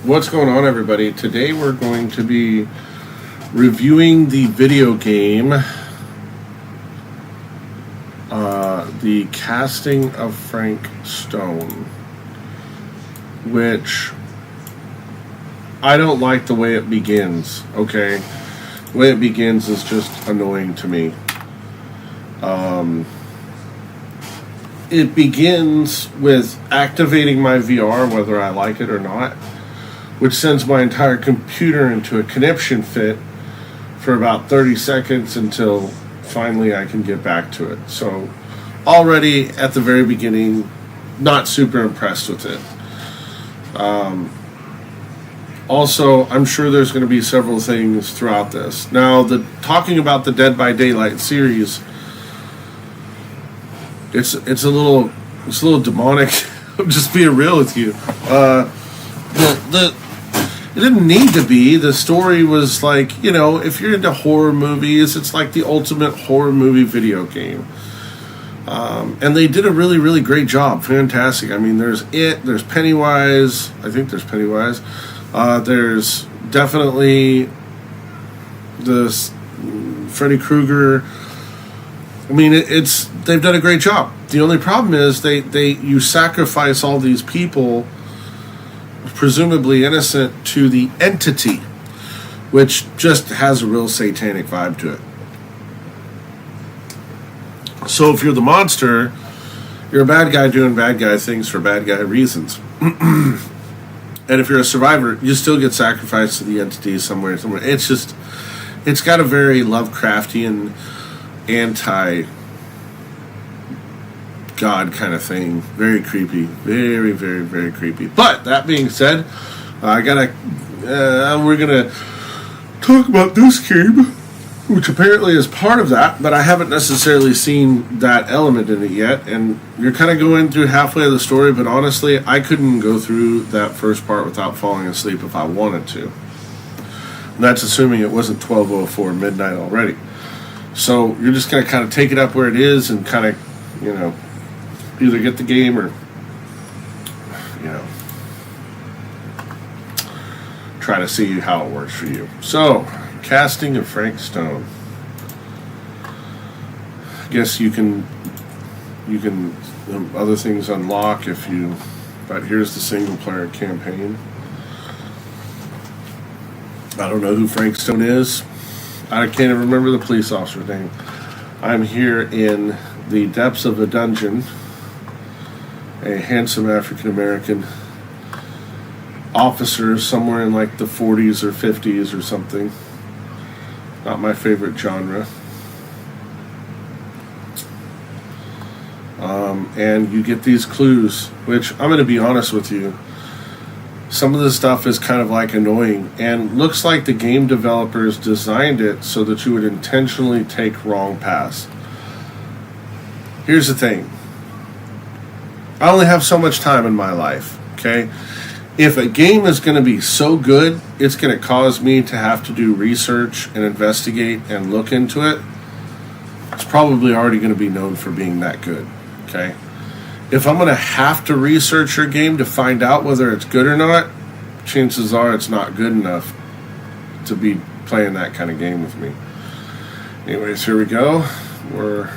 What's going on, everybody? Today we're going to be reviewing the video game, The Casting of Frank Stone, which I don't like the way it begins, okay? The way it begins is just annoying to me. It begins with activating my VR, whether I like it or not, which sends my entire computer into a conniption fit for about 30 seconds until finally I can get back to it. So already at the very beginning, not super impressed with it. Also, I'm sure there's going to be several things throughout this. Now, talking about the Dead by Daylight series, it's a little demonic. I'm just being real with you. It didn't need to be. The story was like, if you're into horror movies, it's like the ultimate horror movie video game. And they did a really, really great job. Fantastic. I mean, there's Pennywise. I think there's Pennywise. There's definitely this Freddy Krueger. I mean, they've done a great job. The only problem is you sacrifice all these people, presumably innocent, to the entity, which just has a real satanic vibe to it. So if you're the monster, you're a bad guy doing bad guy things for bad guy reasons. And if you're a survivor, you still get sacrificed to the entity somewhere. It's got a very Lovecraftian, anti-God kind of thing. Very creepy. Very, very, very creepy. But that being said, we're gonna talk about this game, which apparently is part of that, but I haven't necessarily seen that element in it yet. And you're kind of going through halfway of the story, but honestly, I couldn't go through that first part without falling asleep if I wanted to. And that's assuming it wasn't 12:04 midnight already. So you're just going to kind of take it up where it is and kind of, either get the game or, try to see how it works for you. So, Casting of Frank Stone. I guess you can other things unlock but here's the single player campaign. I don't know who Frank Stone is. I can't even remember the police officer's name. I'm here in the depths of a dungeon. A handsome African-American officer somewhere in like the 40s or 50s or something. Not my favorite genre. And you get these clues, which I'm going to be honest with you, some of the stuff is kind of like annoying and looks like the game developers designed it so that you would intentionally take wrong paths. Here's the thing. I only have so much time in my life, okay? If a game is going to be so good, it's going to cause me to have to do research and investigate and look into it. It's probably already going to be known for being that good, okay? If I'm going to have to research your game to find out whether it's good or not, chances are it's not good enough to be playing that kind of game with me. Anyways, here we go. We're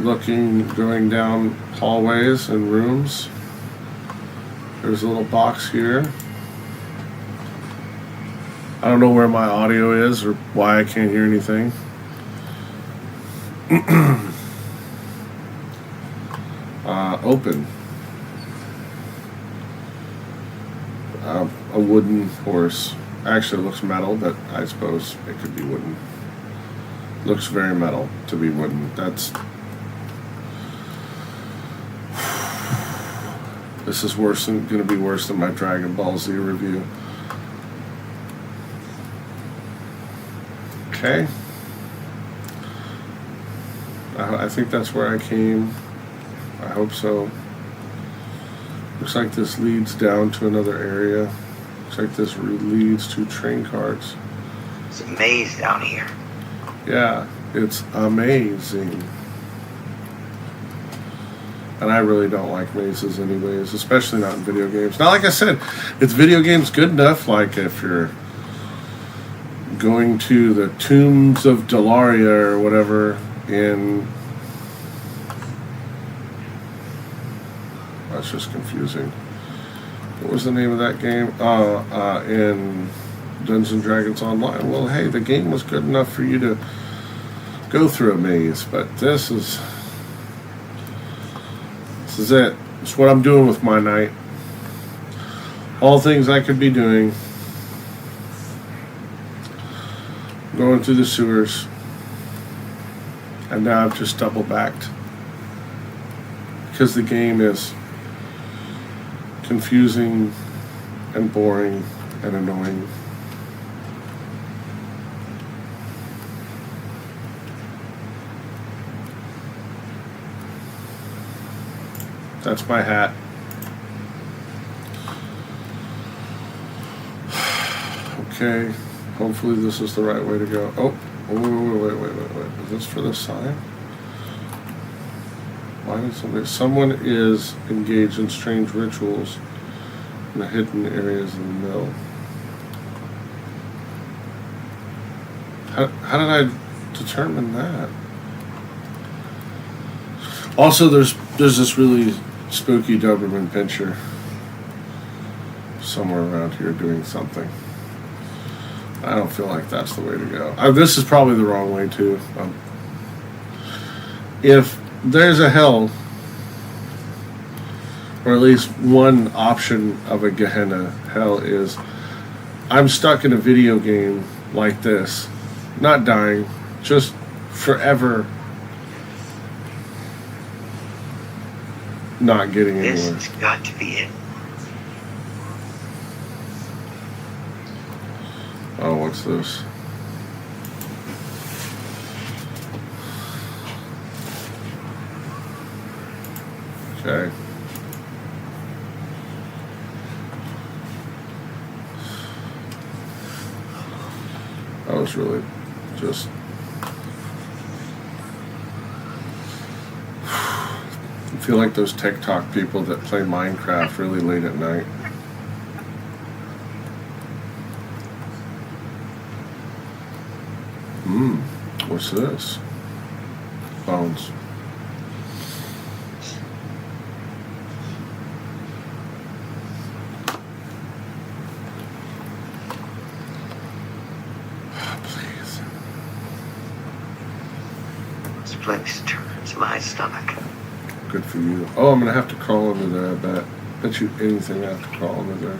going down hallways and rooms. There's a little box here. I don't know where my audio is or why I can't hear anything. Open. A wooden horse. Actually, it looks metal, but I suppose it could be wooden. Looks very metal to be wooden. This is going to be worse than my Dragon Ball Z review. Okay. I think that's where I came. I hope so. Looks like this leads down to another area. Looks like this leads to train carts. It's a maze down here. Yeah, it's amazing. And I really don't like mazes anyways, especially not in video games. Now, like I said, it's video games good enough, like if you're going to the Tombs of Dalaria or whatever in... That's just confusing. What was the name of that game? In Dungeons and Dragons Online. Well, hey, the game was good enough for you to go through a maze, but this is it. It's what I'm doing with my night. All things I could be doing. Going through the sewers. And now I've just double backed. Because the game is confusing and boring and annoying. That's my hat. Okay, hopefully this is the right way to go. Oh, wait. Is this for the sign? Why did someone is engaged in strange rituals in the hidden areas of the mill. How did I determine that? Also, there's this really spooky Doberman Pinscher somewhere around here doing something. I don't feel like that's the way to go. This is probably the wrong way too. If there's a hell, or at least one option of a Gehenna, hell is I'm stuck in a video game like this, not dying, just forever not getting anywhere. This has got to be it. Oh, what's this? Okay. I was really just... I feel like those TikTok people that play Minecraft really late at night. What's this? Bones. Please. This place turns my stomach. Good for you. Oh, I'm gonna have to crawl under there, I bet. Bet you anything I have to crawl under there.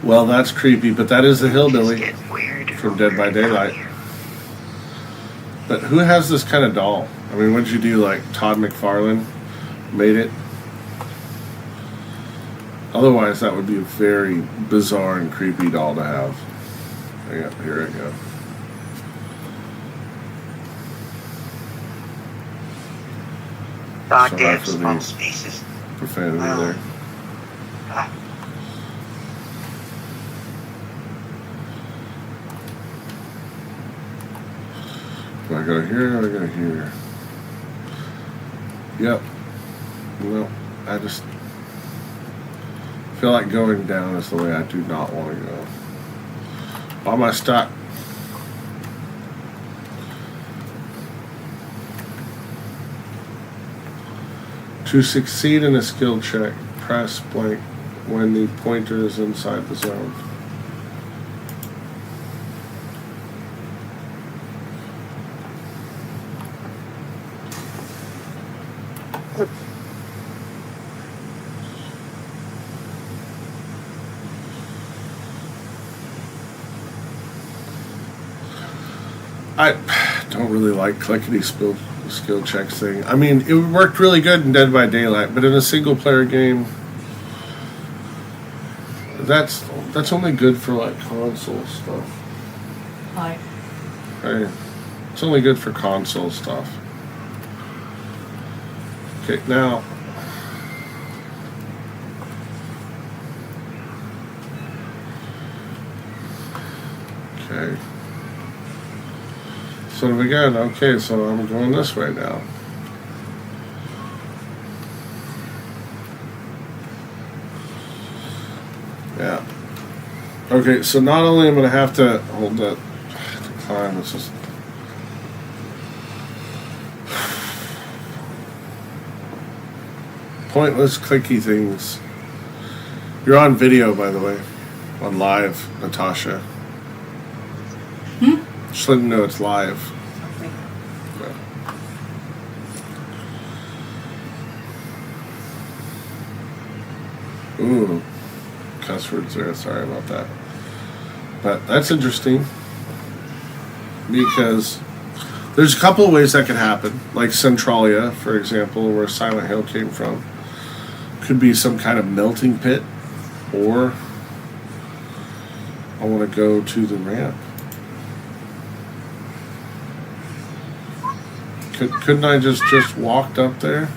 Well, that's creepy, but that is the hillbilly from Dead by Daylight. But who has this kind of doll? I mean, what did you do, like Todd McFarlane made it? Otherwise, that would be a very bizarre and creepy doll to have. Yeah, here I go. Goddamn small spaces. Profanity there. Do I go here or do I go here? Yep. Well, I just feel like going down is the way I do not want to go. Why am I stuck? To succeed in a skill check, press blank when the pointer is inside the zone. I don't really like clickety skill checks thing. I mean, it worked really good in Dead by Daylight, but in a single player game, that's only good for like console stuff. Hi. Hey, it's only good for console stuff. Okay, now. Okay. So again, okay, so I'm going this way now. Yeah. Okay, so not only am I going to have to hold that climb, it's just pointless clicky things. You're on video, by the way, on live, Natasha. Just letting you know it's live. Yeah. Ooh, cuss words there. Sorry about that. But that's interesting because there's a couple of ways that could happen. Like Centralia, for example, where Silent Hill came from, could be some kind of melting pit, or I want to go to the ramp. Couldn't I just walked up there?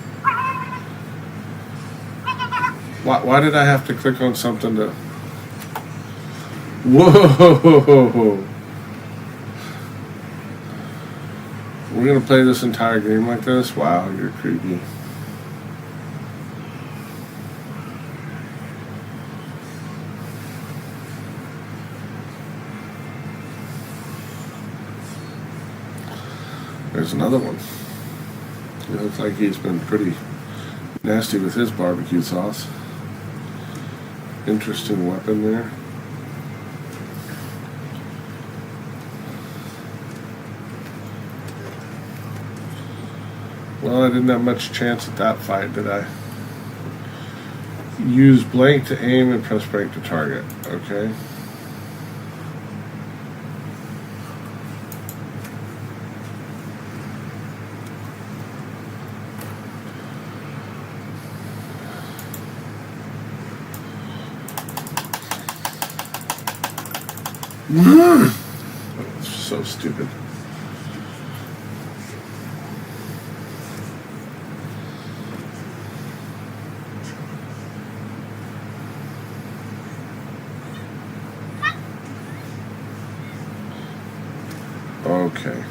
Why did I have to click on something to... Whoa! We're going to play this entire game like this? Wow, you're creepy. There's another one. It looks like he's been pretty nasty with his barbecue sauce. Interesting weapon there. Well, I didn't have much chance at that fight, did I? Use blank to aim and press blank to target. Okay. So stupid. Okay.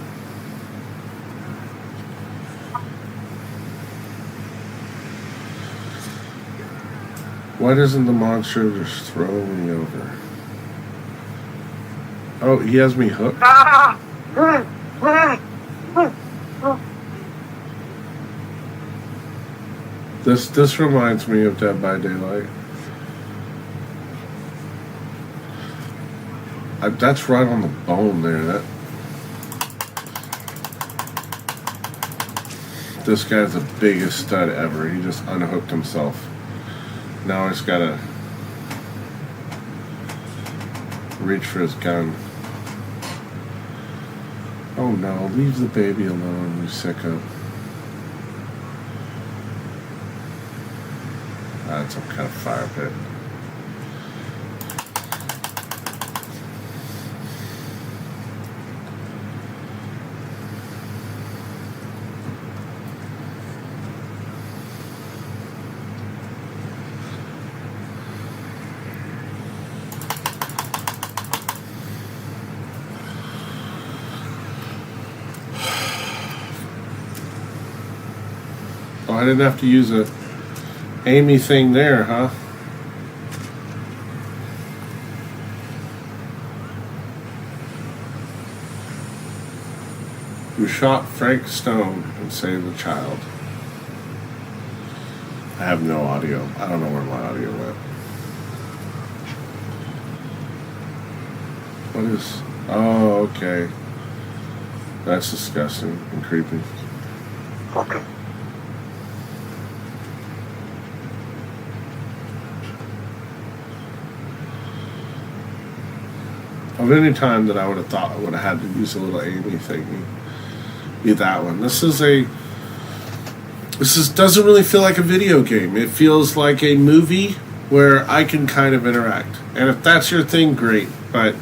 Why doesn't the monster just throw me over? Oh, he has me hooked? This reminds me of Dead by Daylight. That's right on the bone there. This guy's the biggest stud ever. He just unhooked himself. Now he's gotta reach for his gun. Oh no, leave the baby alone, you sicko. That's some kind of fire pit. Oh, I didn't have to use a Amy thing there, huh? Who shot Frank Stone and saved the child. I have no audio. I don't know where my audio went. What is... Oh, okay. That's disgusting and creepy. Okay. Of any time that I would have thought I would have had to use a little Amy thingy, be that one. This doesn't really feel like a video game. It feels like a movie where I can kind of interact. And if that's your thing, great. But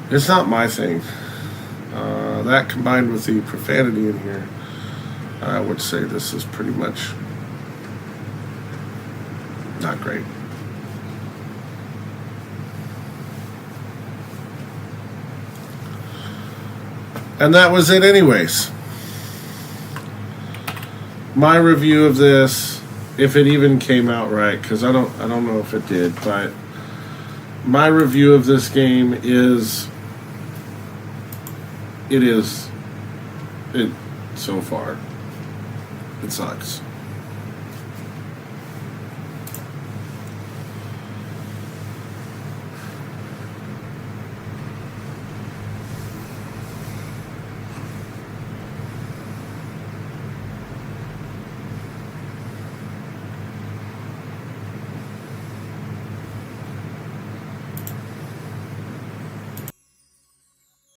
it's not my thing. That combined with the profanity in here, I would say this is pretty much not great. And that was it anyways. My review of this, if it even came out right, because I don't know if it did, but my review of this game is so far it sucks.